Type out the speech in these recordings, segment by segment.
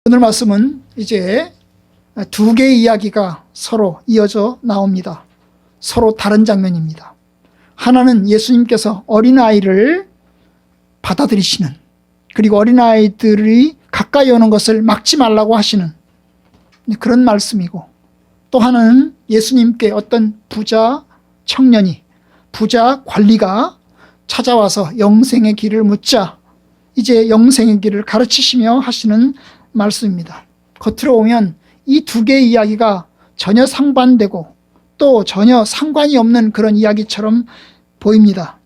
오늘 말씀은 이제 두 개의 이야기가 서로 이어져 나옵니다. 서로 다른 장면입니다. 하나는 예수님께서 어린아이를 받아들이시는, 그리고 어린아이들이 가까이 오는 것을 막지 말라고 하시는 그런 말씀이고, 또 하나는 예수님께 어떤 부자 청년이, 부자 관리가 찾아와서 영생의 길을 묻자 이제 영생의 길을 가르치시며 하시는 말씀입니다. 겉으로 보면 이 두 개의 이야기가 전혀 상반되고 또 전혀 상관이 없는 그런 이야기처럼 보입니다.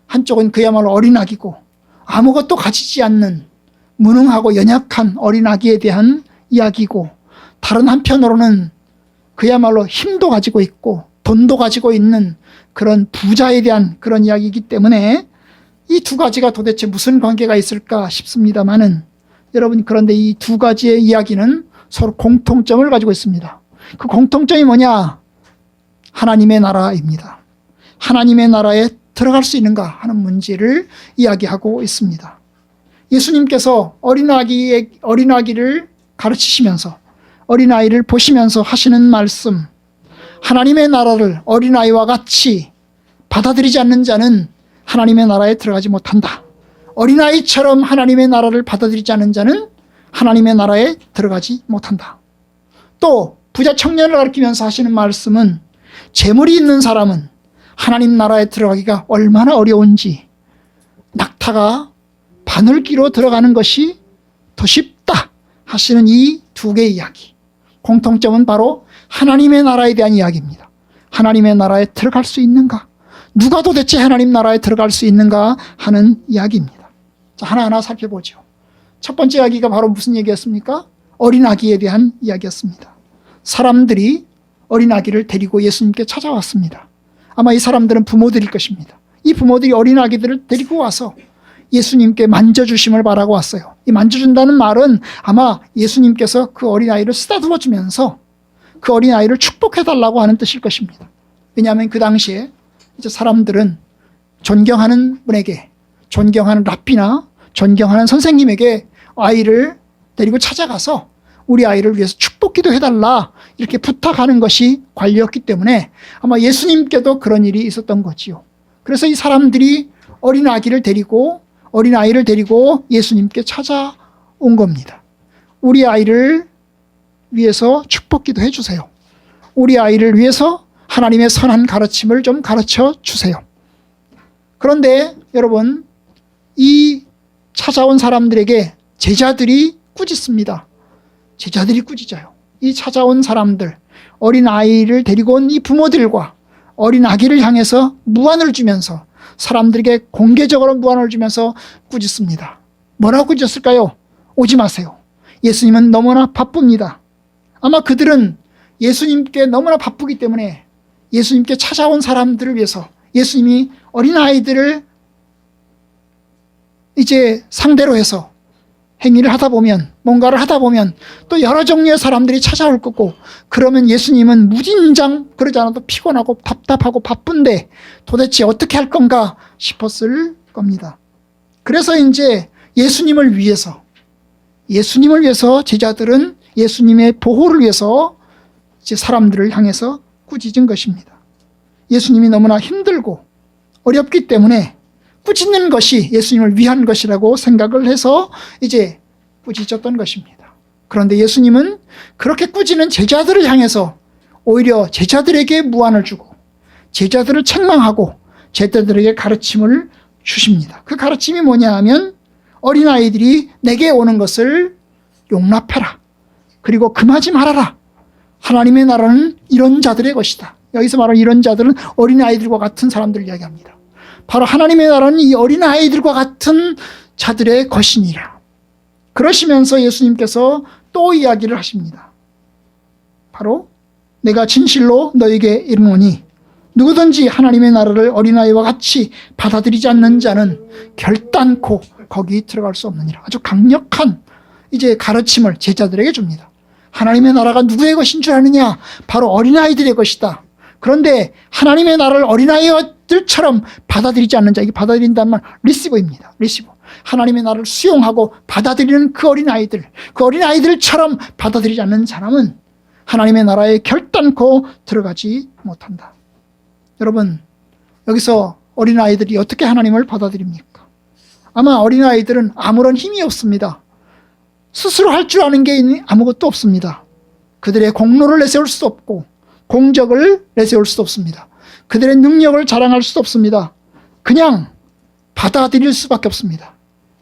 한쪽은 그야말로 어린아기고 아무것도 가지지 않는 무능하고 연약한 어린아기에 대한 이야기고, 다른 한편으로는 그야말로 힘도 가지고 있고 돈도 가지고 있는 그런 부자에 대한 그런 이야기이기 때문에 이 두 가지가 도대체 무슨 관계가 있을까 싶습니다만은, 여러분, 그런데 이 두 가지의 이야기는 서로 공통점을 가지고 있습니다. 그 공통점이 뭐냐? 하나님의 나라입니다. 하나님의 나라에 들어갈 수 있는가 하는 문제를 이야기하고 있습니다. 예수님께서 어린아기를 가르치시면서, 어린아이를 보시면서 하시는 말씀, 하나님의 나라를 어린아이와 같이 받아들이지 않는 자는 하나님의 나라에 들어가지 못한다. 어린아이처럼 하나님의 나라를 받아들이지 않는 자는 하나님의 나라에 들어가지 못한다. 또 부자 청년을 가르치면서 하시는 말씀은 재물이 있는 사람은 하나님 나라에 들어가기가 얼마나 어려운지, 낙타가 바늘기로 들어가는 것이 더 쉽다 하시는 이 두 개의 이야기, 공통점은 바로 하나님의 나라에 대한 이야기입니다. 하나님의 나라에 들어갈 수 있는가? 누가 도대체 하나님 나라에 들어갈 수 있는가 하는 이야기입니다. 자, 하나하나 살펴보죠. 첫 번째 이야기가 바로 무슨 얘기였습니까? 어린아기에 대한 이야기였습니다. 사람들이 어린아기를 데리고 예수님께 찾아왔습니다. 아마 이 사람들은 부모들일 것입니다. 이 부모들이 어린아기들을 데리고 와서 예수님께 만져주심을 바라고 왔어요. 이 만져준다는 말은 아마 예수님께서 그 어린아이를 쓰다듬어 주면서 그 어린아이를 축복해달라고 하는 뜻일 것입니다. 왜냐하면 그 당시에 이제 사람들은 존경하는 분에게, 존경하는 랍비나 존경하는 선생님에게 아이를 데리고 찾아가서 우리 아이를 위해서 축복기도 해달라 이렇게 부탁하는 것이 관리였기 때문에 아마 예수님께도 그런 일이 있었던 거지요. 그래서 이 사람들이 어린아이를 데리고 예수님께 찾아온 겁니다. 우리 아이를 위해서 축복기도 해주세요. 우리 아이를 위해서 하나님의 선한 가르침을 좀 가르쳐 주세요. 그런데 여러분, 이 찾아온 사람들에게 제자들이 꾸짖습니다. 제자들이 꾸짖어요. 이 찾아온 사람들, 어린아이를 데리고 온 이 부모들과 어린아기를 향해서 무안을 주면서, 사람들에게 공개적으로 무안을 주면서 꾸짖습니다. 뭐라고 꾸짖었을까요? 오지 마세요. 예수님은 너무나 바쁩니다. 아마 그들은 예수님께 너무나 바쁘기 때문에 예수님께 찾아온 사람들을 위해서, 예수님이 어린아이들을 이제 상대로 해서 행위를 하다 보면, 뭔가를 하다 보면 또 여러 종류의 사람들이 찾아올 거고, 그러면 예수님은 무진장, 그러지 않아도 피곤하고 답답하고 바쁜데 도대체 어떻게 할 건가 싶었을 겁니다. 그래서 이제 예수님을 위해서 제자들은 예수님의 보호를 위해서 이제 사람들을 향해서 꾸짖은 것입니다. 예수님이 너무나 힘들고 어렵기 때문에 꾸짖는 것이 예수님을 위한 것이라고 생각을 해서 이제 꾸짖었던 것입니다. 그런데 예수님은 그렇게 꾸짖는 제자들을 향해서 오히려 제자들에게 무안을 주고 제자들을 책망하고 제자들에게 가르침을 주십니다. 그 가르침이 뭐냐 하면, 어린아이들이 내게 오는 것을 용납해라. 그리고 금하지 말아라. 하나님의 나라는 이런 자들의 것이다. 여기서 말하는 이런 자들은 어린아이들과 같은 사람들을 이야기합니다. 바로 하나님의 나라는 이 어린아이들과 같은 자들의 것이니라. 그러시면서 예수님께서 또 이야기를 하십니다. 바로 내가 진실로 너에게 이르노니 누구든지 하나님의 나라를 어린아이와 같이 받아들이지 않는 자는 결단코 거기 들어갈 수 없느니라. 아주 강력한 이제 가르침을 제자들에게 줍니다. 하나님의 나라가 누구의 것인 줄 아느냐? 바로 어린아이들의 것이다. 그런데 하나님의 나라를 어린아이들처럼 받아들이지 않는 자, 이게 받아들인다는 말 리시버입니다. 리시버. 하나님의 나라를 수용하고 받아들이는 그 어린아이들처럼 받아들이지 않는 사람은 하나님의 나라에 결단코 들어가지 못한다. 여러분, 여기서 어린아이들이 어떻게 하나님을 받아들입니까? 아마 어린아이들은 아무런 힘이 없습니다. 스스로 할 줄 아는 게 아무것도 없습니다. 그들의 공로를 내세울 수 없고 공적을 내세울 수 없습니다. 그들의 능력을 자랑할 수 없습니다. 그냥 받아들일 수밖에 없습니다.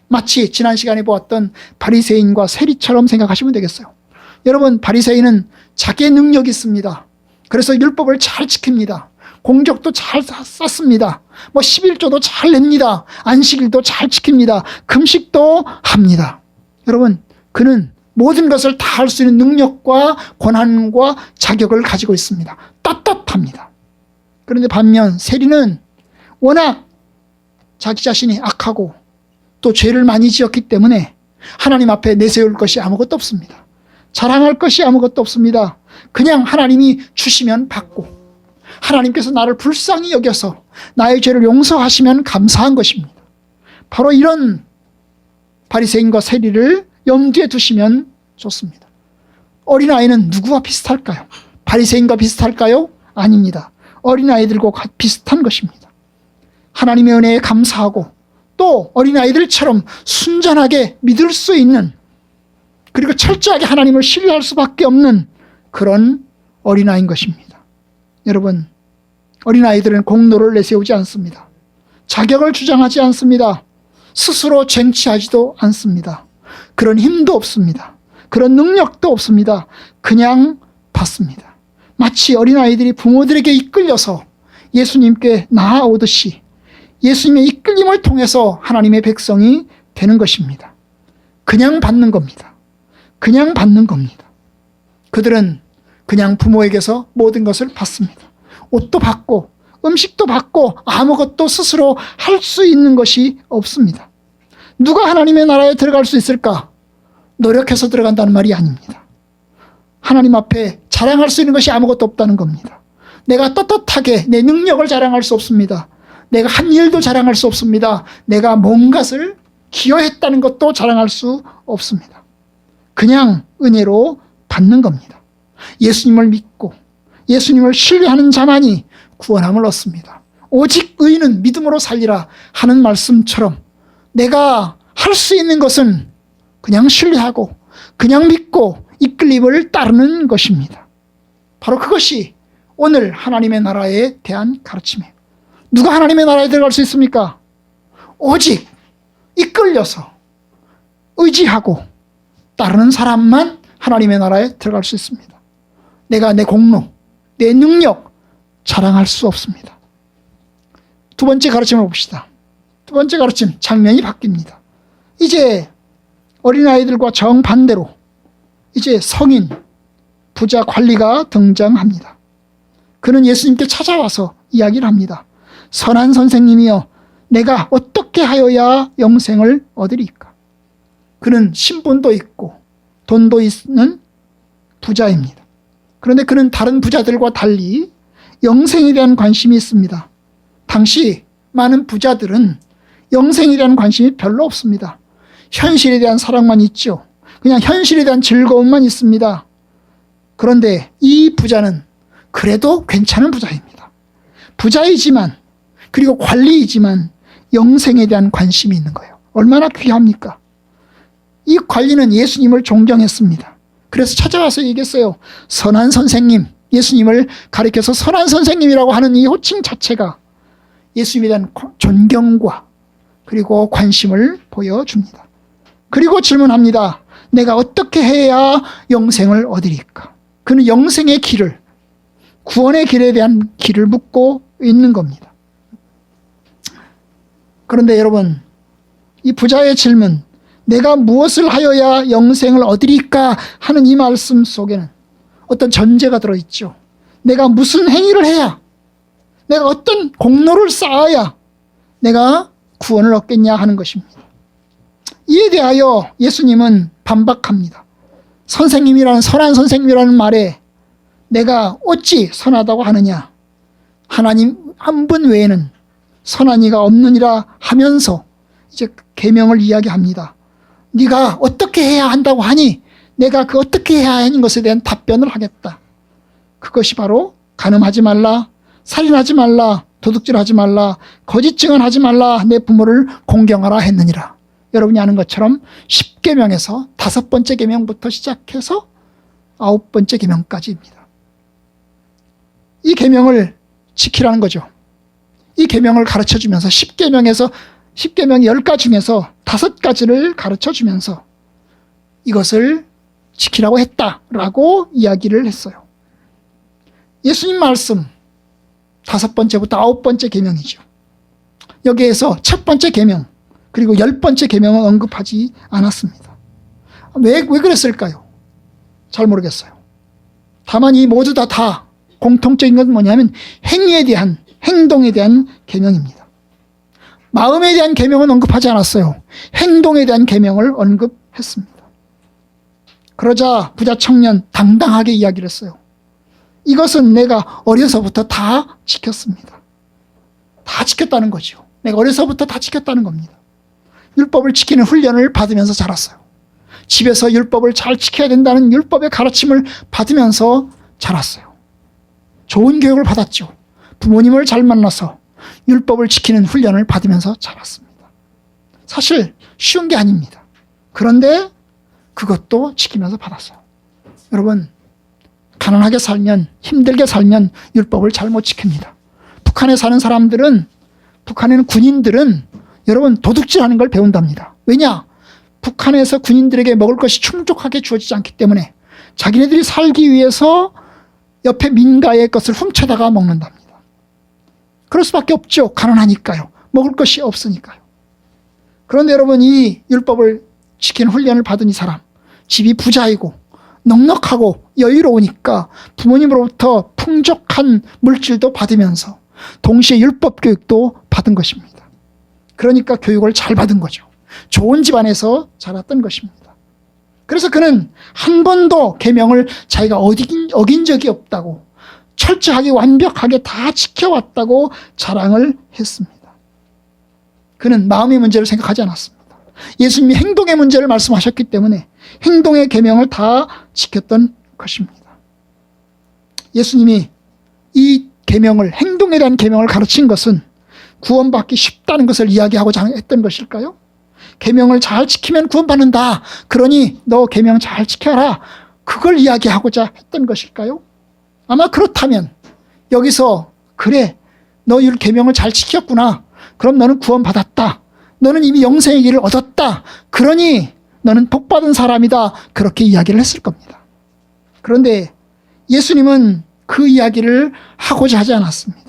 마치 지난 시간에 보았던 바리새인과 세리처럼 생각하시면 되겠어요. 여러분, 바리새인은 자기의 능력이 있습니다. 그래서 율법을 잘 지킵니다. 공적도 잘 쌓습니다. 11조도 잘 냅니다. 안식일도 잘 지킵니다. 금식도 합니다. 여러분, 그는 모든 것을 다 할 수 있는 능력과 권한과 자격을 가지고 있습니다. 떳떳합니다. 그런데 반면 세리는 워낙 자기 자신이 악하고 또 죄를 많이 지었기 때문에 하나님 앞에 내세울 것이 아무것도 없습니다. 자랑할 것이 아무것도 없습니다. 그냥 하나님이 주시면 받고 하나님께서 나를 불쌍히 여겨서 나의 죄를 용서하시면 감사한 것입니다. 바로 이런 바리새인과 세리를 염두에 두시면 좋습니다. 어린아이는 누구와 비슷할까요? 바리새인과 비슷할까요? 아닙니다. 어린아이들과 비슷한 것입니다. 하나님의 은혜에 감사하고 또 어린아이들처럼 순전하게 믿을 수 있는, 그리고 철저하게 하나님을 신뢰할 수밖에 없는 그런 어린아이인 것입니다. 여러분, 어린아이들은 공로를 내세우지 않습니다. 자격을 주장하지 않습니다. 스스로 쟁취하지도 않습니다. 그런 힘도 없습니다. 그런 능력도 없습니다. 그냥 받습니다. 마치 어린아이들이 부모들에게 이끌려서 예수님께 나아오듯이 예수님의 이끌림을 통해서 하나님의 백성이 되는 것입니다. 그냥 받는 겁니다. 그냥 받는 겁니다. 그들은 그냥 부모에게서 모든 것을 받습니다. 옷도 받고 음식도 받고 아무것도 스스로 할 수 있는 것이 없습니다. 누가 하나님의 나라에 들어갈 수 있을까? 노력해서 들어간다는 말이 아닙니다. 하나님 앞에 자랑할 수 있는 것이 아무것도 없다는 겁니다. 내가 떳떳하게 내 능력을 자랑할 수 없습니다. 내가 한 일도 자랑할 수 없습니다. 내가 뭔가를 기여했다는 것도 자랑할 수 없습니다. 그냥 은혜로 받는 겁니다. 예수님을 믿고 예수님을 신뢰하는 자만이 구원함을 얻습니다. 오직 의인은 믿음으로 살리라 하는 말씀처럼 내가 할 수 있는 것은 그냥 신뢰하고 그냥 믿고 이끌림을 따르는 것입니다. 바로 그것이 오늘 하나님의 나라에 대한 가르침이에요. 누가 하나님의 나라에 들어갈 수 있습니까? 오직 이끌려서 의지하고 따르는 사람만 하나님의 나라에 들어갈 수 있습니다. 내가 내 공로, 내 능력 자랑할 수 없습니다. 두 번째 가르침을 봅시다. 두 번째 가르침, 장면이 바뀝니다. 이제 어린아이들과 정반대로 이제 성인, 부자 관리가 등장합니다. 그는 예수님께 찾아와서 이야기를 합니다. 선한 선생님이여, 내가 어떻게 하여야 영생을 얻으리까? 그는 신분도 있고 돈도 있는 부자입니다. 그런데 그는 다른 부자들과 달리 영생에 대한 관심이 있습니다. 당시 많은 부자들은 영생에 대한 관심이 별로 없습니다. 현실에 대한 사랑만 있죠. 그냥 현실에 대한 즐거움만 있습니다. 그런데 이 부자는 그래도 괜찮은 부자입니다. 부자이지만, 그리고 관리이지만 영생에 대한 관심이 있는 거예요. 얼마나 귀합니까? 이 관리는 예수님을 존경했습니다. 그래서 찾아와서 얘기했어요. 선한 선생님, 예수님을 가리켜서 선한 선생님이라고 하는 이 호칭 자체가 예수님에 대한 존경과 그리고 관심을 보여줍니다. 그리고 질문합니다. 내가 어떻게 해야 영생을 얻으리까? 그는 영생의 길을, 구원의 길에 대한 길을 묻고 있는 겁니다. 그런데 여러분, 이 부자의 질문, 내가 무엇을 하여야 영생을 얻으리까 하는 이 말씀 속에는 어떤 전제가 들어있죠. 내가 무슨 행위를 해야, 내가 어떤 공로를 쌓아야 내가 구원을 얻겠냐 하는 것입니다. 이에 대하여 예수님은 반박합니다. 선생님이라는, 선한 선생님이라는 말에 내가 어찌 선하다고 하느냐? 하나님 한 분 외에는 선한 이가 없느니라 하면서 이제 계명을 이야기합니다. 네가 어떻게 해야 한다고 하니 내가 그 어떻게 해야 하는 것에 대한 답변을 하겠다. 그것이 바로 간음하지 말라, 살인하지 말라, 도둑질하지 말라, 거짓 증언하지 말라, 내 부모를 공경하라 했느니라. 여러분이 아는 것처럼 10계명에서 5번째 계명부터 시작해서 9번째 계명까지입니다. 이 계명을 지키라는 거죠. 이 계명을 가르쳐주면서 10계명에서 10계명 10가지 중에서 5가지를 가르쳐주면서 이것을 지키라고 했다라고 이야기를 했어요. 예수님 말씀 5번째부터 9번째 계명이죠. 여기에서 첫 번째 계명 그리고 10번째 계명은 언급하지 않았습니다. 왜 그랬을까요? 잘 모르겠어요. 다만 이 모두 다 공통적인 건 뭐냐면 행동에 대한 계명입니다. 마음에 대한 계명은 언급하지 않았어요. 행동에 대한 계명을 언급했습니다. 그러자 부자 청년 당당하게 이야기를 했어요. 이것은 내가 어려서부터 다 지켰습니다. 다 지켰다는 거죠. 내가 어려서부터 다 지켰다는 겁니다. 율법을 지키는 훈련을 받으면서 자랐어요. 집에서 율법을 잘 지켜야 된다는 율법의 가르침을 받으면서 자랐어요. 좋은 교육을 받았죠. 부모님을 잘 만나서 율법을 지키는 훈련을 받으면서 자랐습니다. 사실 쉬운 게 아닙니다. 그런데 그것도 지키면서 받았어요. 여러분, 가난하게 살면, 힘들게 살면 율법을 잘못 지킵니다. 북한에 사는 사람들은, 북한에는 군인들은 여러분 도둑질하는 걸 배운답니다. 왜냐? 북한에서 군인들에게 먹을 것이 충족하게 주어지지 않기 때문에 자기네들이 살기 위해서 옆에 민가의 것을 훔쳐다가 먹는답니다. 그럴 수밖에 없죠. 가난하니까요. 먹을 것이 없으니까요. 그런데 여러분, 이 율법을 지키는 훈련을 받은 이 사람, 집이 부자이고 넉넉하고 여유로우니까 부모님으로부터 풍족한 물질도 받으면서 동시에 율법 교육도 받은 것입니다. 그러니까 교육을 잘 받은 거죠. 좋은 집안에서 자랐던 것입니다. 그래서 그는 한 번도 계명을 자기가 어긴 적이 없다고, 철저하게 완벽하게 다 지켜왔다고 자랑을 했습니다. 그는 마음의 문제를 생각하지 않았습니다. 예수님이 행동의 문제를 말씀하셨기 때문에 행동의 계명을 다 지켰던 것입니다. 예수님이 이 계명을, 행동에 대한 계명을 가르친 것은 구원받기 쉽다는 것을 이야기하고자 했던 것일까요? 계명을 잘 지키면 구원받는다. 그러니 너 계명 잘 지켜라. 그걸 이야기하고자 했던 것일까요? 아마 그렇다면 여기서 그래, 너 계명을 잘 지켰구나. 그럼 너는 구원받았다. 너는 이미 영생의 길을 얻었다. 그러니 너는 복받은 사람이다. 그렇게 이야기를 했을 겁니다. 그런데 예수님은 그 이야기를 하고자 하지 않았습니다.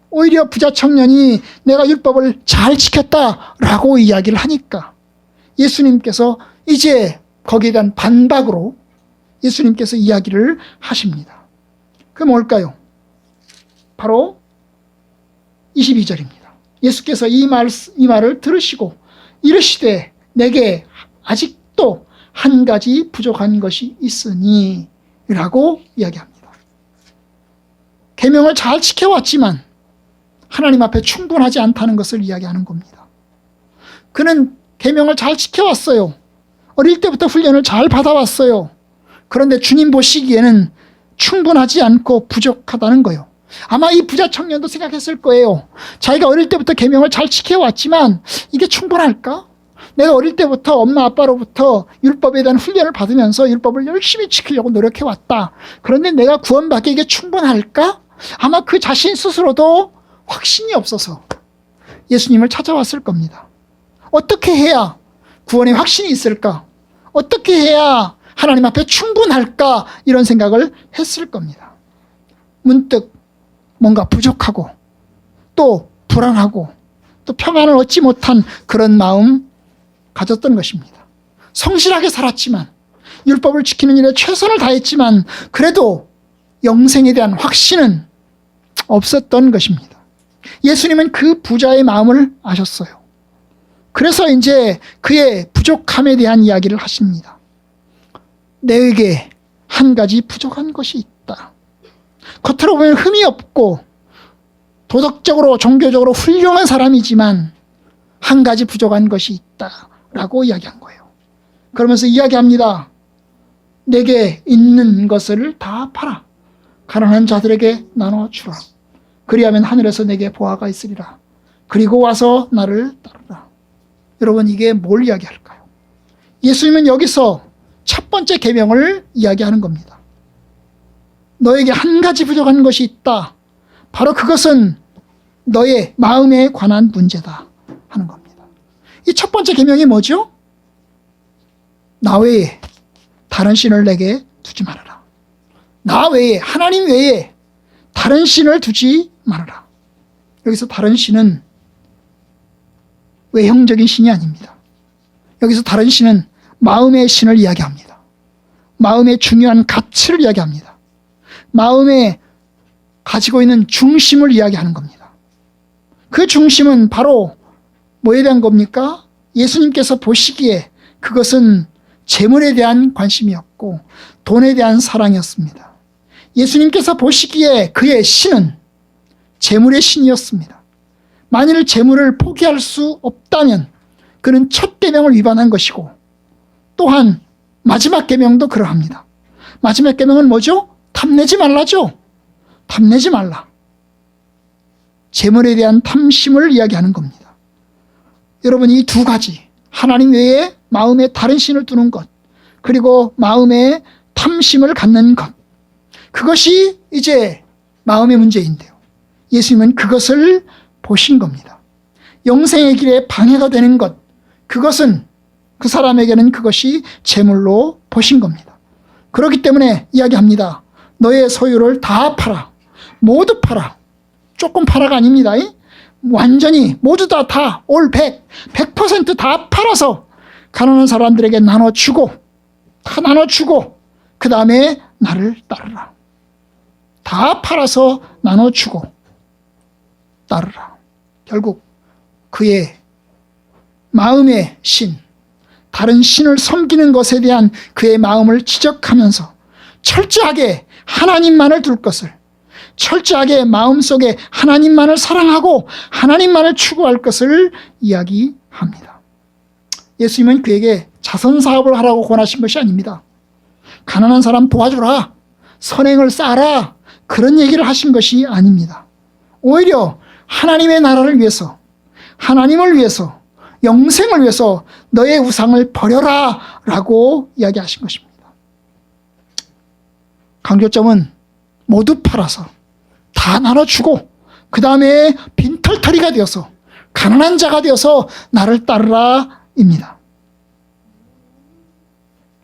오히려 부자 청년이 내가 율법을 잘 지켰다라고 이야기를 하니까 예수님께서 이제 거기에 대한 반박으로 예수님께서 이야기를 하십니다. 그게 뭘까요? 바로 22절입니다. 예수께서 이 말을 들으시고 이르시되 내게 아직도 한 가지 부족한 것이 있으니 라고 이야기합니다. 계명을 잘 지켜왔지만 하나님 앞에 충분하지 않다는 것을 이야기하는 겁니다. 그는 계명을 잘 지켜왔어요. 어릴 때부터 훈련을 잘 받아왔어요. 그런데 주님 보시기에는 충분하지 않고 부족하다는 거예요. 아마 이 부자 청년도 생각했을 거예요. 자기가 어릴 때부터 계명을 잘 지켜왔지만 이게 충분할까? 내가 어릴 때부터 엄마 아빠로부터 율법에 대한 훈련을 받으면서 율법을 열심히 지키려고 노력해왔다. 그런데 내가 구원받기 이게 충분할까? 아마 그 자신 스스로도 확신이 없어서 예수님을 찾아왔을 겁니다. 어떻게 해야 구원의 확신이 있을까? 어떻게 해야 하나님 앞에 충분할까? 이런 생각을 했을 겁니다. 문득 뭔가 부족하고 또 불안하고 또 평안을 얻지 못한 그런 마음 가졌던 것입니다. 성실하게 살았지만 율법을 지키는 일에 최선을 다했지만 그래도 영생에 대한 확신은 없었던 것입니다. 예수님은 그 부자의 마음을 아셨어요. 그래서 이제 그의 부족함에 대한 이야기를 하십니다. 내게 한 가지 부족한 것이 있다. 겉으로 보면 흠이 없고 도덕적으로 종교적으로 훌륭한 사람이지만 한 가지 부족한 것이 있다라고 이야기한 거예요. 그러면서 이야기합니다. 내게 있는 것을 다 팔아 가난한 자들에게 나눠주라. 그리하면 하늘에서 내게 보화가 있으리라. 그리고 와서 나를 따르라. 여러분, 이게 뭘 이야기할까요? 예수님은 여기서 첫 번째 계명을 이야기하는 겁니다. 너에게 한 가지 부족한 것이 있다. 바로 그것은 너의 마음에 관한 문제다 하는 겁니다. 이 첫 번째 계명이 뭐죠? 나 외에 다른 신을 내게 두지 말아라. 나 외에, 하나님 외에 다른 신을 두지 말아라. 여기서 다른 신은 외형적인 신이 아닙니다. 여기서 다른 신은 마음의 신을 이야기합니다. 마음의 중요한 가치를 이야기합니다. 마음에 가지고 있는 중심을 이야기하는 겁니다. 그 중심은 바로 뭐에 대한 겁니까? 예수님께서 보시기에 그것은 재물에 대한 관심이었고 돈에 대한 사랑이었습니다. 예수님께서 보시기에 그의 신은 재물의 신이었습니다. 만일 재물을 포기할 수 없다면 그는 첫 계명을 위반한 것이고, 또한 마지막 계명도 그러합니다. 마지막 계명은 뭐죠? 탐내지 말라죠. 탐내지 말라. 재물에 대한 탐심을 이야기하는 겁니다. 여러분, 이 두 가지, 하나님 외에 마음에 다른 신을 두는 것, 그리고 마음에 탐심을 갖는 것, 그것이 이제 마음의 문제인데요. 예수님은 그것을 보신 겁니다. 영생의 길에 방해가 되는 것, 그것은 그 사람에게는 그것이 재물로 보신 겁니다. 그렇기 때문에 이야기합니다. 너의 소유를 다 팔아. 모두 팔아. 조금 팔아가 아닙니다. 완전히 모두 다 올 100% 다 팔아서 가난한 사람들에게 나눠주고, 다 나눠주고, 그 다음에 나를 따르라. 다 팔아서 나눠주고 따르라. 결국 그의 마음의 신, 다른 신을 섬기는 것에 대한 그의 마음을 지적하면서 철저하게 하나님만을 둘 것을, 철저하게 마음속에 하나님만을 사랑하고 하나님만을 추구할 것을 이야기합니다. 예수님은 그에게 자선사업을 하라고 권하신 것이 아닙니다. 가난한 사람 도와주라, 선행을 쌓아라, 그런 얘기를 하신 것이 아닙니다. 오히려 하나님의 나라를 위해서, 하나님을 위해서, 영생을 위해서 너의 우상을 버려라 라고 이야기하신 것입니다. 강조점은 모두 팔아서 다 나눠주고 그 다음에 빈털터리가 되어서 가난한 자가 되어서 나를 따르라 입니다.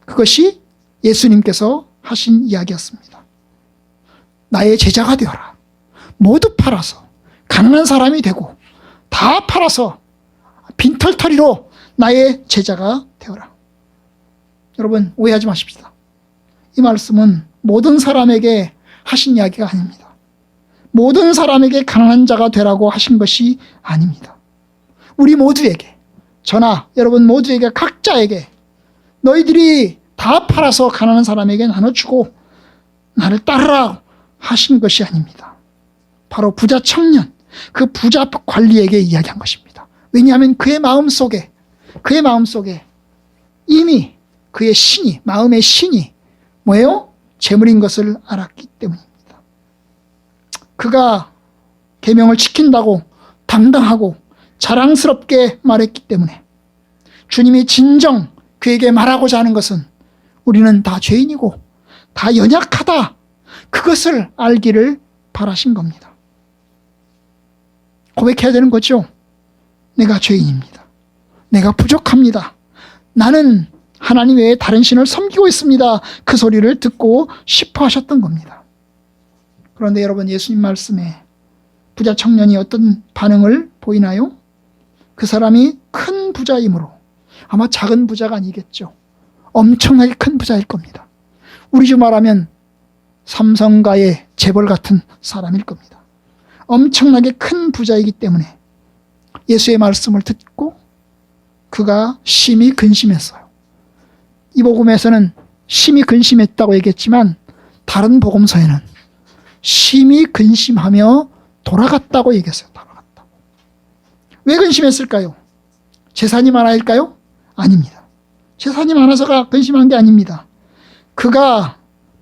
그것이 예수님께서 하신 이야기였습니다. 나의 제자가 되어라. 모두 팔아서 가난한 사람이 되고 다 팔아서 빈털터리로 나의 제자가 되어라. 여러분, 오해하지 마십시다. 이 말씀은 모든 사람에게 하신 이야기가 아닙니다. 모든 사람에게 가난한 자가 되라고 하신 것이 아닙니다. 우리 모두에게, 저나 여러분 모두에게, 각자에게 너희들이 다 팔아서 가난한 사람에게 나눠주고 나를 따르라 하신 것이 아닙니다. 바로 부자 청년, 그 부자 관리에게 이야기한 것입니다. 왜냐하면 그의 마음속에 이미 그의 신이, 마음의 신이 뭐예요? 재물인 것을 알았기 때문입니다. 그가 계명을 지킨다고 당당하고 자랑스럽게 말했기 때문에 주님이 진정 그에게 말하고자 하는 것은 우리는 다 죄인이고 다 연약하다, 그것을 알기를 바라신 겁니다. 고백해야 되는 거죠. 내가 죄인입니다. 내가 부족합니다. 나는 하나님 외에 다른 신을 섬기고 있습니다. 그 소리를 듣고 싶어 하셨던 겁니다. 그런데 여러분, 예수님 말씀에 부자 청년이 어떤 반응을 보이나요? 그 사람이 큰 부자이므로, 아마 작은 부자가 아니겠죠. 엄청나게 큰 부자일 겁니다. 우리 집 말하면 삼성가의 재벌 같은 사람일 겁니다. 엄청나게 큰 부자이기 때문에 예수의 말씀을 듣고 그가 심히 근심했어요. 이 복음에서는 심히 근심했다고 얘기했지만 다른 복음서에는 심히 근심하며 돌아갔다고 얘기했어요. 돌아갔다고. 왜 근심했을까요? 재산이 많아일까요? 아닙니다. 재산이 많아서가 근심한 게 아닙니다. 그가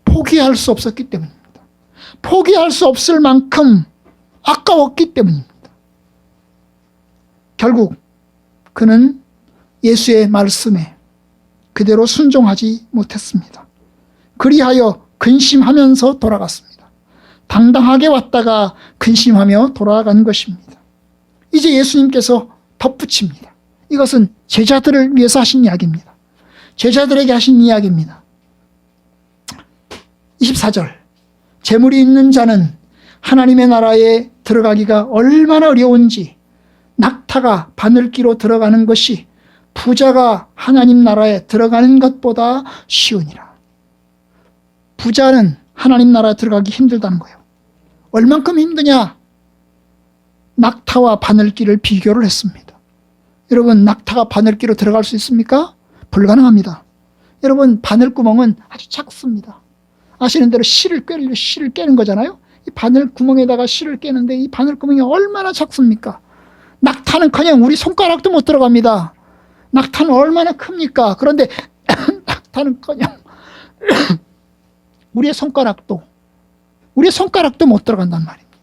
포기할 수 없었기 때문입니다. 포기할 수 없을 만큼 아까웠기 때문입니다. 결국 그는 예수의 말씀에 그대로 순종하지 못했습니다. 그리하여 근심하면서 돌아갔습니다. 당당하게 왔다가 근심하며 돌아간 것입니다. 이제 예수님께서 덧붙입니다. 이것은 제자들을 위해서 하신 이야기입니다. 제자들에게 하신 이야기입니다. 24절, 재물이 있는 자는 하나님의 나라에 들어가기가 얼마나 어려운지 낙타가 바늘기로 들어가는 것이 부자가 하나님 나라에 들어가는 것보다 쉬우니라. 부자는 하나님 나라에 들어가기 힘들다는 거예요. 얼만큼 힘드냐? 낙타와 바늘기를 비교를 했습니다. 여러분, 낙타가 바늘기로 들어갈 수 있습니까? 불가능합니다. 여러분, 바늘구멍은 아주 작습니다. 아시는 대로 실을 깨는 거잖아요. 이 바늘구멍에다가 실을 깨는데 이 바늘구멍이 얼마나 작습니까? 낙타는커녕 우리 손가락도 못 들어갑니다. 낙타는 얼마나 큽니까? 그런데 낙타는커녕 우리의 손가락도 못 들어간단 말입니다.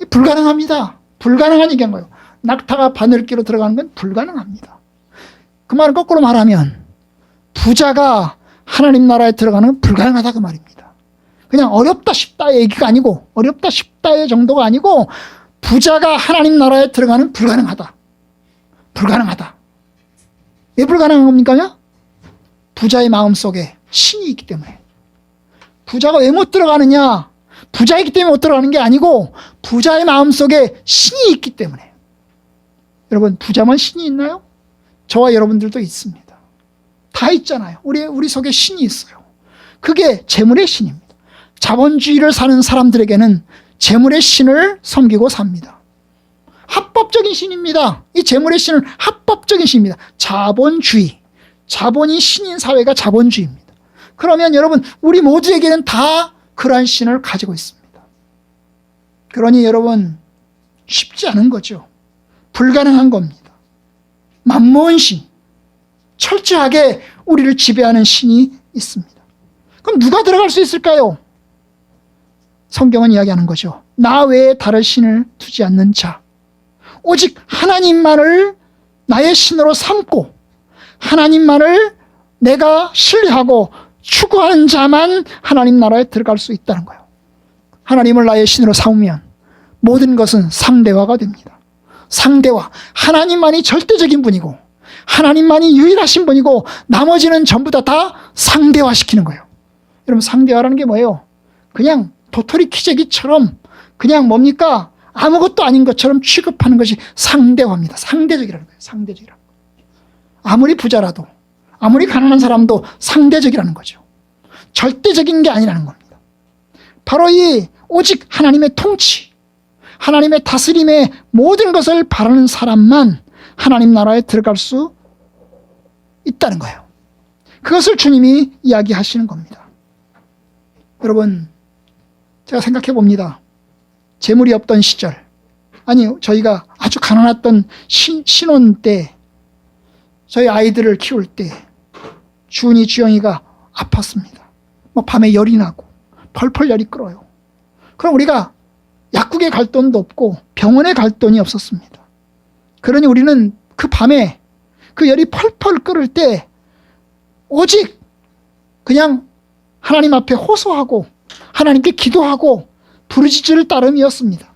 불가능합니다. 불가능한 얘기한 거예요. 낙타가 바늘기로 들어가는 건 불가능합니다. 그 말은 거꾸로 말하면 부자가 하나님 나라에 들어가는 건 불가능하다 그 말입니다. 그냥 어렵다 쉽다의 얘기가 아니고, 어렵다 쉽다의 정도가 아니고, 부자가 하나님 나라에 들어가는 불가능하다. 불가능하다. 왜 불가능한 겁니까? 부자의 마음속에 신이 있기 때문에. 부자가 왜 못 들어가느냐? 부자이기 때문에 못 들어가는 게 아니고 부자의 마음속에 신이 있기 때문에. 여러분, 부자만 신이 있나요? 저와 여러분들도 있습니다. 다 있잖아요. 우리 속에 신이 있어요. 그게 재물의 신입니다. 자본주의를 사는 사람들에게는 재물의 신을 섬기고 삽니다. 합법적인 신입니다. 이 재물의 신은 합법적인 신입니다. 자본주의. 자본이 신인 사회가 자본주의입니다. 그러면 여러분, 우리 모두에게는 다 그러한 신을 가지고 있습니다. 그러니 여러분, 쉽지 않은 거죠. 불가능한 겁니다. 만무한 신, 철저하게 우리를 지배하는 신이 있습니다. 그럼 누가 들어갈 수 있을까요? 성경은 이야기하는 거죠. 나 외에 다른 신을 두지 않는 자, 오직 하나님만을 나의 신으로 삼고 하나님만을 내가 신뢰하고 추구하는 자만 하나님 나라에 들어갈 수 있다는 거예요. 하나님을 나의 신으로 삼으면 모든 것은 상대화가 됩니다. 상대화. 하나님만이 절대적인 분이고 하나님만이 유일하신 분이고 나머지는 전부 다 상대화시키는 거예요. 여러분, 상대화라는 게 뭐예요? 그냥 도토리 키재기처럼 그냥 뭡니까? 아무것도 아닌 것처럼 취급하는 것이 상대화입니다. 상대적이라는 거예요. 상대적이라는 거예요. 아무리 부자라도, 아무리 가난한 사람도 상대적이라는 거죠. 절대적인 게 아니라는 겁니다. 바로 이 오직 하나님의 통치, 하나님의 다스림의 모든 것을 바라는 사람만 하나님 나라에 들어갈 수 있다는 거예요. 그것을 주님이 이야기하시는 겁니다. 여러분, 제가 생각해 봅니다. 재물이 없던 시절, 아니 저희가 아주 가난했던 신혼 때, 저희 아이들을 키울 때 주은이, 주영이가 아팠습니다. 뭐 밤에 열이 나고 펄펄 열이 끓어요. 그럼 우리가 약국에 갈 돈도 없고 병원에 갈 돈이 없었습니다. 그러니 우리는 그 밤에 그 열이 펄펄 끓을 때 오직 그냥 하나님 앞에 호소하고 하나님께 기도하고 부르짖을 따름이었습니다.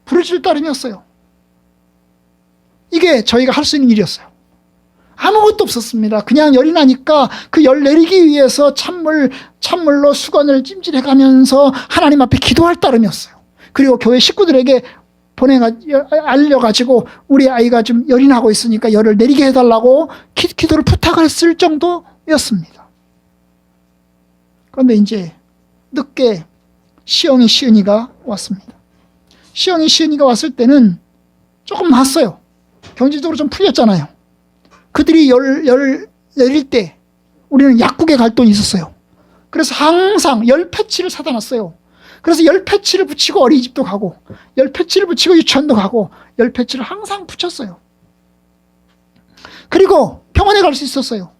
부르짖을 따름이었어요. 이게 저희가 할 수 있는 일이었어요. 아무것도 없었습니다. 그냥 열이 나니까 그 열 내리기 위해서 찬물로 수건을 찜질해가면서 하나님 앞에 기도할 따름이었어요. 그리고 교회 식구들에게 알려가지고 우리 아이가 좀 열이 나고 있으니까 열을 내리게 해달라고 기도를 부탁을 했을 정도였습니다. 그런데 이제 늦게 시은이가 왔습니다. 시은이가 왔을 때는 조금 나았어요. 경제적으로 좀 풀렸잖아요. 그들이 열 내릴 때 우리는 약국에 갈 돈이 있었어요. 그래서 항상 열 패치를 사다 놨어요. 그래서 열패치를 붙이고 어린이집도 가고, 열패치를 붙이고 유치원도 가고, 열패치를 항상 붙였어요. 그리고 병원에 갈 수 있었어요.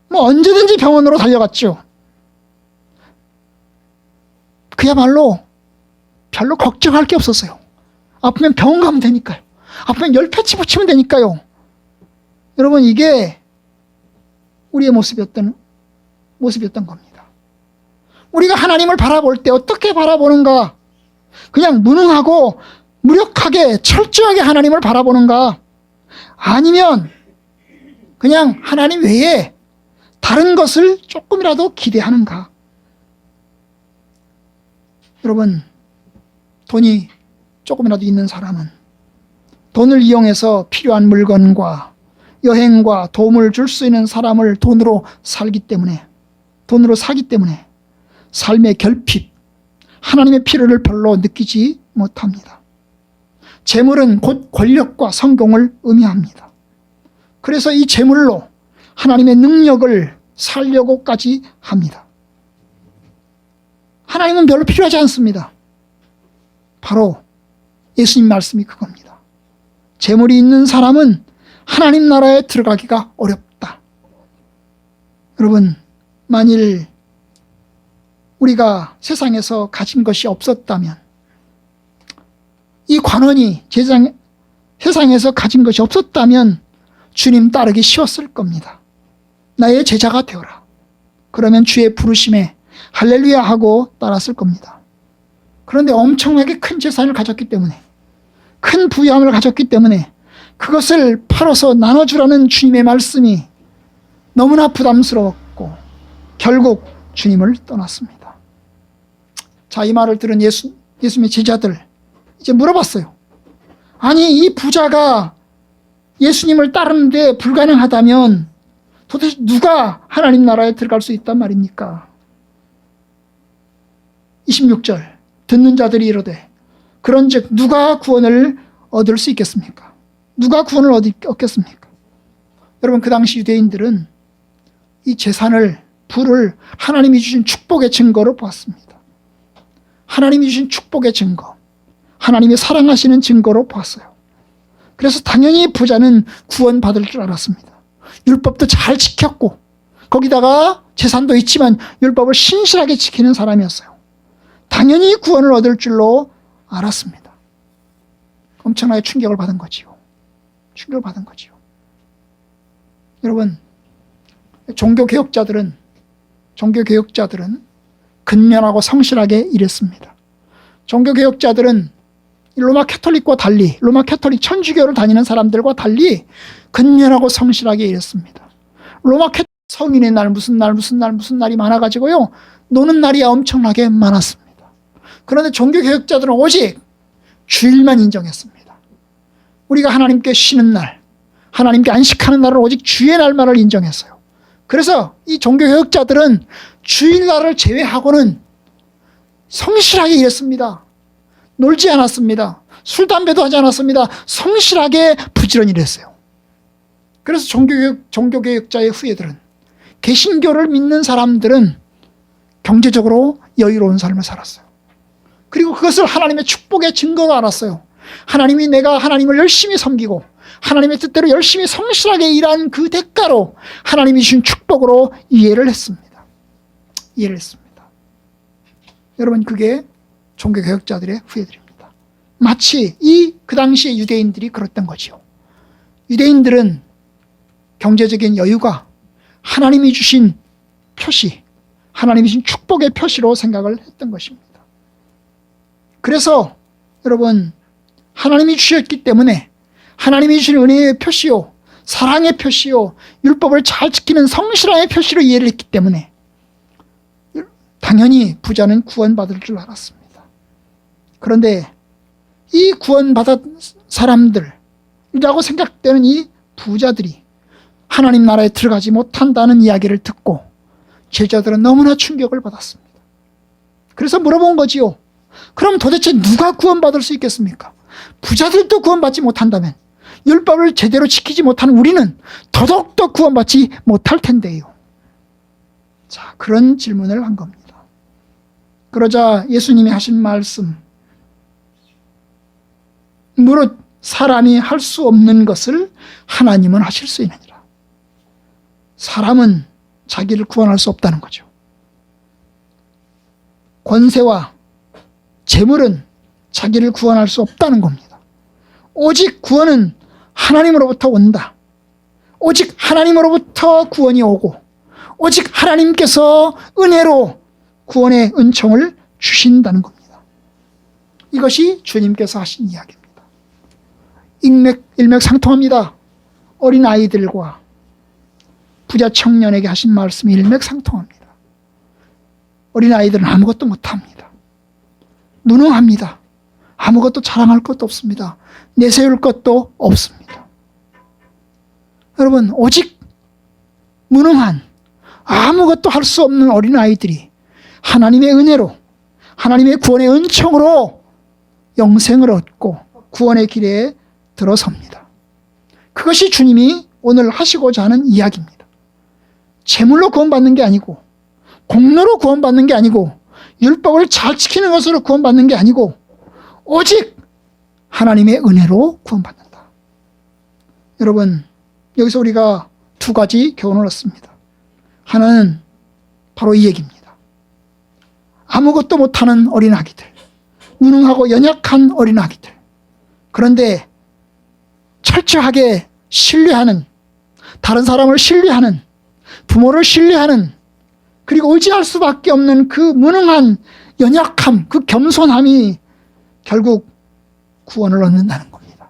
뭐 언제든지 병원으로 달려갔죠. 그야말로 별로 걱정할 게 없었어요. 아프면 병원 가면 되니까요. 아프면 열패치 붙이면 되니까요. 여러분, 이게 우리의 모습이었던 겁니다. 우리가 하나님을 바라볼 때 어떻게 바라보는가? 그냥 무능하고 무력하게 철저하게 하나님을 바라보는가? 아니면 그냥 하나님 외에 다른 것을 조금이라도 기대하는가? 여러분, 돈이 조금이라도 있는 사람은 돈을 이용해서 필요한 물건과 여행과 도움을 줄 수 있는 사람을 돈으로 사기 때문에 삶의 결핍, 하나님의 필요를 별로 느끼지 못합니다. 재물은 곧 권력과 성공을 의미합니다. 그래서 이 재물로 하나님의 능력을 살려고까지 합니다. 하나님은 별로 필요하지 않습니다. 바로 예수님 말씀이 그겁니다. 재물이 있는 사람은 하나님 나라에 들어가기가 어렵다. 여러분, 만일 우리가 세상에서 가진 것이 없었다면, 이 관원이 세상에서 가진 것이 없었다면 주님 따르기 쉬웠을 겁니다. 나의 제자가 되어라. 그러면 주의 부르심에 할렐루야 하고 따랐을 겁니다. 그런데 엄청나게 큰 재산을 가졌기 때문에, 큰 부유함을 가졌기 때문에 그것을 팔아서 나눠주라는 주님의 말씀이 너무나 부담스러웠고 결국 주님을 떠났습니다. 자, 이 말을 들은 예수님의 제자들 이제 물어봤어요. 아니, 이 부자가 예수님을 따르는데 불가능하다면 도대체 누가 하나님 나라에 들어갈 수 있단 말입니까? 26절, 듣는 자들이 이르되 그런즉 누가 구원을 얻을 수 있겠습니까? 누가 구원을 얻겠습니까? 여러분, 그 당시 유대인들은 이 재산을, 부를 하나님이 주신 축복의 증거로 보았습니다. 하나님이 주신 축복의 증거, 하나님이 사랑하시는 증거로 보았어요. 그래서 당연히 부자는 구원받을 줄 알았습니다. 율법도 잘 지켰고 거기다가 재산도 있지만 율법을 신실하게 지키는 사람이었어요. 당연히 구원을 얻을 줄로 알았습니다. 엄청나게 충격을 받은 거지요. 여러분, 종교개혁자들은 근면하고 성실하게 일했습니다. 종교개혁자들은 로마 캐톨릭과 달리, 로마 캐톨릭 천주교를 다니는 사람들과 달리 근면하고 성실하게 일했습니다. 로마 캐톨릭 성인의 날, 무슨 날이 많아가지고요, 노는 날이 엄청나게 많았습니다. 그런데 종교개혁자들은 오직 주일만 인정했습니다. 우리가 하나님께 쉬는 날, 하나님께 안식하는 날을 오직 주의 날만을 인정했어요. 그래서 이 종교개혁자들은 주일날을 제외하고는 성실하게 일했습니다. 놀지 않았습니다. 술, 담배도 하지 않았습니다. 성실하게 부지런히 일했어요. 그래서 종교개혁자의 후예들은, 개신교를 믿는 사람들은 경제적으로 여유로운 삶을 살았어요. 그리고 그것을 하나님의 축복의 증거로 알았어요. 내가 하나님을 열심히 섬기고 하나님의 뜻대로 열심히 성실하게 일한 그 대가로 하나님이 주신 축복으로 이해를 했습니다. 여러분, 그게 종교개혁자들의 후예들입니다. 마치 그 당시의 유대인들이 그랬던 거지요. 유대인들은 경제적인 여유가 하나님이 주신 표시, 하나님이 주신 축복의 표시로 생각을 했던 것입니다. 그래서 여러분, 하나님이 주셨기 때문에 하나님이 주신 은혜의 표시요, 사랑의 표시요, 율법을 잘 지키는 성실함의 표시로 이해를 했기 때문에 당연히 부자는 구원받을 줄 알았습니다. 그런데 이 구원받은 사람들이라고 생각되는 이 부자들이 하나님 나라에 들어가지 못한다는 이야기를 듣고 제자들은 너무나 충격을 받았습니다. 그래서 물어본 거지요. 그럼 도대체 누가 구원받을 수 있겠습니까? 부자들도 구원받지 못한다면 율법을 제대로 지키지 못한 우리는 더더욱더 구원받지 못할 텐데요. 자, 그런 질문을 한 겁니다. 그러자 예수님이 하신 말씀, 무릇 사람이 할 수 없는 것을 하나님은 하실 수 있느니라. 사람은 자기를 구원할 수 없다는 거죠. 권세와 재물은 자기를 구원할 수 없다는 겁니다. 오직 구원은 하나님으로부터 온다. 오직 하나님으로부터 구원이 오고 오직 하나님께서 은혜로 구원의 은총을 주신다는 겁니다. 이것이 주님께서 하신 이야기입니다. 일맥상통합니다. 어린아이들과 부자 청년에게 하신 말씀이 일맥상통합니다. 어린아이들은 아무것도 못합니다. 무능합니다. 아무것도 자랑할 것도 없습니다. 내세울 것도 없습니다. 여러분, 오직 무능한 아무것도 할 수 없는 어린아이들이 하나님의 은혜로 하나님의 구원의 은총으로 영생을 얻고 구원의 길에 들어섭니다. 그것이 주님이 오늘 하시고자 하는 이야기입니다. 제물로 구원받는 게 아니고 공로로 구원받는 게 아니고 율법을 잘 지키는 것으로 구원받는 게 아니고 오직 하나님의 은혜로 구원받는다. 여러분, 여기서 우리가 두 가지 교훈을 얻습니다. 하나는 바로 이 얘기입니다. 아무것도 못하는 어린아기들, 무능하고 연약한 어린아기들, 그런데 철저하게 신뢰하는, 다른 사람을 신뢰하는, 부모를 신뢰하는, 그리고 의지할 수밖에 없는 그 무능한 연약함, 그 겸손함이 결국 구원을 얻는다는 겁니다.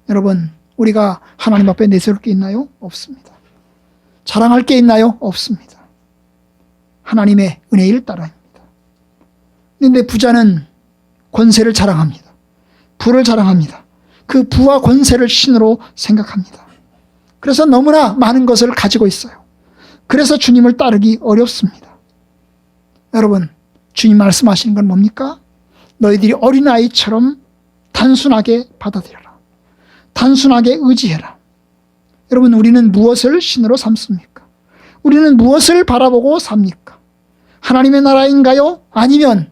여러분, 우리가 하나님 앞에 내세울 게 있나요? 없습니다. 자랑할 게 있나요? 없습니다. 하나님의 은혜일 따라입니다. 그런데 부자는 권세를 자랑합니다. 부를 자랑합니다. 그 부와 권세를 신으로 생각합니다. 그래서 너무나 많은 것을 가지고 있어요. 그래서 주님을 따르기 어렵습니다. 여러분, 주님 말씀하시는 건 뭡니까? 너희들이 어린아이처럼 단순하게 받아들여라. 단순하게 의지해라. 여러분, 우리는 무엇을 신으로 삼습니까? 우리는 무엇을 바라보고 삽니까? 하나님의 나라인가요? 아니면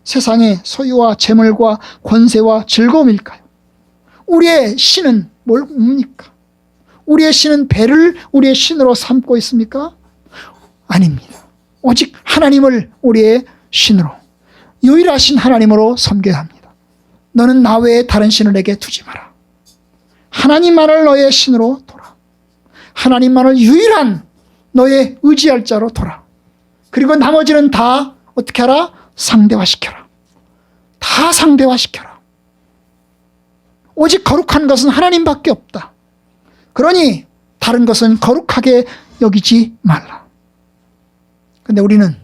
세상의 소유와 재물과 권세와 즐거움일까요? 우리의 신은 뭡니까? 우리의 신은 배를 우리의 신으로 삼고 있습니까? 아닙니다. 오직 하나님을 우리의 신으로, 유일하신 하나님으로 섬겨야 합니다. 너는 나 외에 다른 신을 내게 두지 마라. 하나님만을 너의 신으로 둬라. 하나님만을 유일한 너의 의지할 자로 둬라. 그리고 나머지는 다 어떻게 하라? 상대화시켜라. 다 상대화시켜라. 오직 거룩한 것은 하나님밖에 없다. 그러니 다른 것은 거룩하게 여기지 말라. 그런데 우리는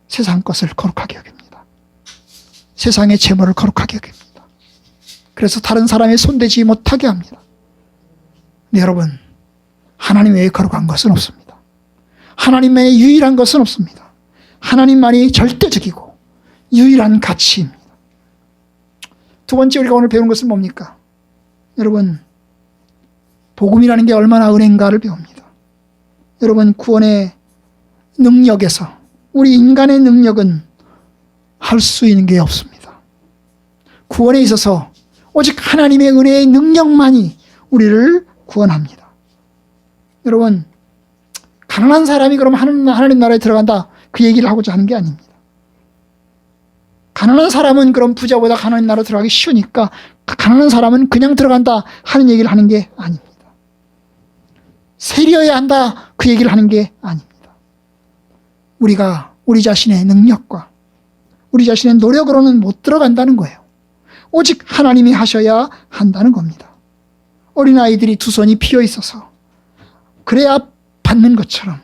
세상 것을 거룩하게 여깁니다. 세상의 재물을 거룩하게 여깁니다. 그래서 다른 사람의 손대지 못하게 합니다. 네, 여러분, 하나님 외에 거룩한 것은 없습니다. 하나님 외에 유일한 것은 없습니다. 하나님만이 절대적이고 유일한 가치입니다. 두 번째 우리가 오늘 배운 것은 뭡니까? 여러분, 복음이라는 게 얼마나 은혜인가를 배웁니다. 여러분, 구원의 능력에서 우리 인간의 능력은 할 수 있는 게 없습니다. 구원에 있어서 오직 하나님의 은혜의 능력만이 우리를 구원합니다. 여러분, 가난한 사람이 그럼 하나님 나라에 들어간다, 그 얘기를 하고자 하는 게 아닙니다. 가난한 사람은 그럼 부자보다 하나님 나라에 들어가기 쉬우니까 가난한 사람은 그냥 들어간다 하는 얘기를 하는 게 아닙니다. 세리여야 한다, 그 얘기를 하는 게 아닙니다. 우리가 우리 자신의 능력과 우리 자신의 노력으로는 못 들어간다는 거예요. 오직 하나님이 하셔야 한다는 겁니다. 어린아이들이 두 손이 비어 있어서 그래야 받는 것처럼,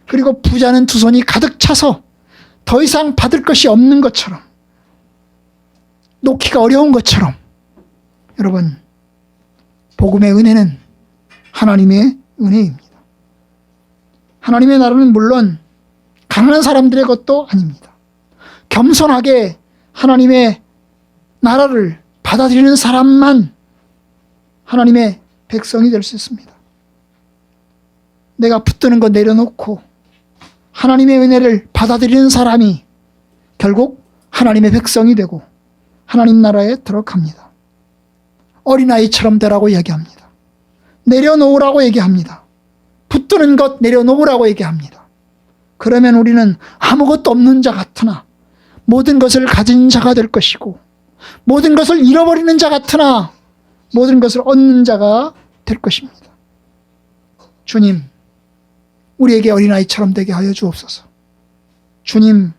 그리고 부자는 두 손이 가득 차서 더 이상 받을 것이 없는 것처럼, 놓기가 어려운 것처럼, 여러분, 복음의 은혜는 하나님의 은혜입니다. 하나님의 나라는 물론 가난한 사람들의 것도 아닙니다. 겸손하게 하나님의 나라를 받아들이는 사람만 하나님의 백성이 될 수 있습니다. 내가 붙드는 거 내려놓고 하나님의 은혜를 받아들이는 사람이 결국 하나님의 백성이 되고 하나님 나라에 들어갑니다. 어린아이처럼 되라고 이야기합니다. 내려놓으라고 얘기합니다. 붙드는 것 내려놓으라고 얘기합니다. 그러면 우리는 아무것도 없는 자 같으나 모든 것을 가진 자가 될 것이고, 모든 것을 잃어버리는 자 같으나 모든 것을 얻는 자가 될 것입니다. 주님, 우리에게 어린아이처럼 되게 하여 주옵소서. 주님,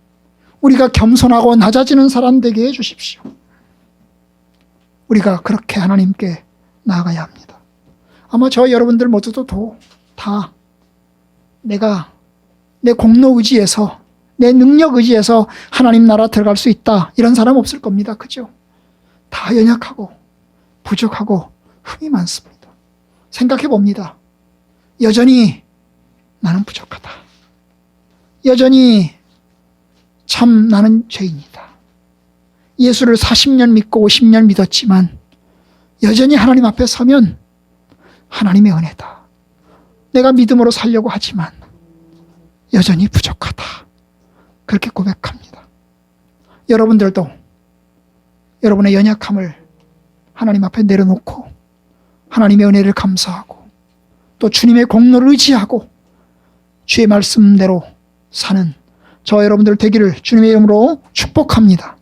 우리가 겸손하고 낮아지는 사람 되게 해 주십시오. 우리가 그렇게 하나님께 나아가야 합니다. 아마 저 여러분들 모두도 다 내가 내 공로 의지에서, 내 능력 의지에서 하나님 나라 들어갈 수 있다, 이런 사람 없을 겁니다. 그죠? 다 연약하고 부족하고 흠이 많습니다. 생각해 봅니다. 여전히 나는 부족하다. 여전히 참 나는 죄인이다. 예수를 40년 믿고 50년 믿었지만 여전히 하나님 앞에 서면 하나님의 은혜다. 내가 믿음으로 살려고 하지만 여전히 부족하다. 그렇게 고백합니다. 여러분들도 여러분의 연약함을 하나님 앞에 내려놓고 하나님의 은혜를 감사하고 또 주님의 공로를 의지하고 주의 말씀대로 사는 저 여러분들 되기를 주님의 이름으로 축복합니다.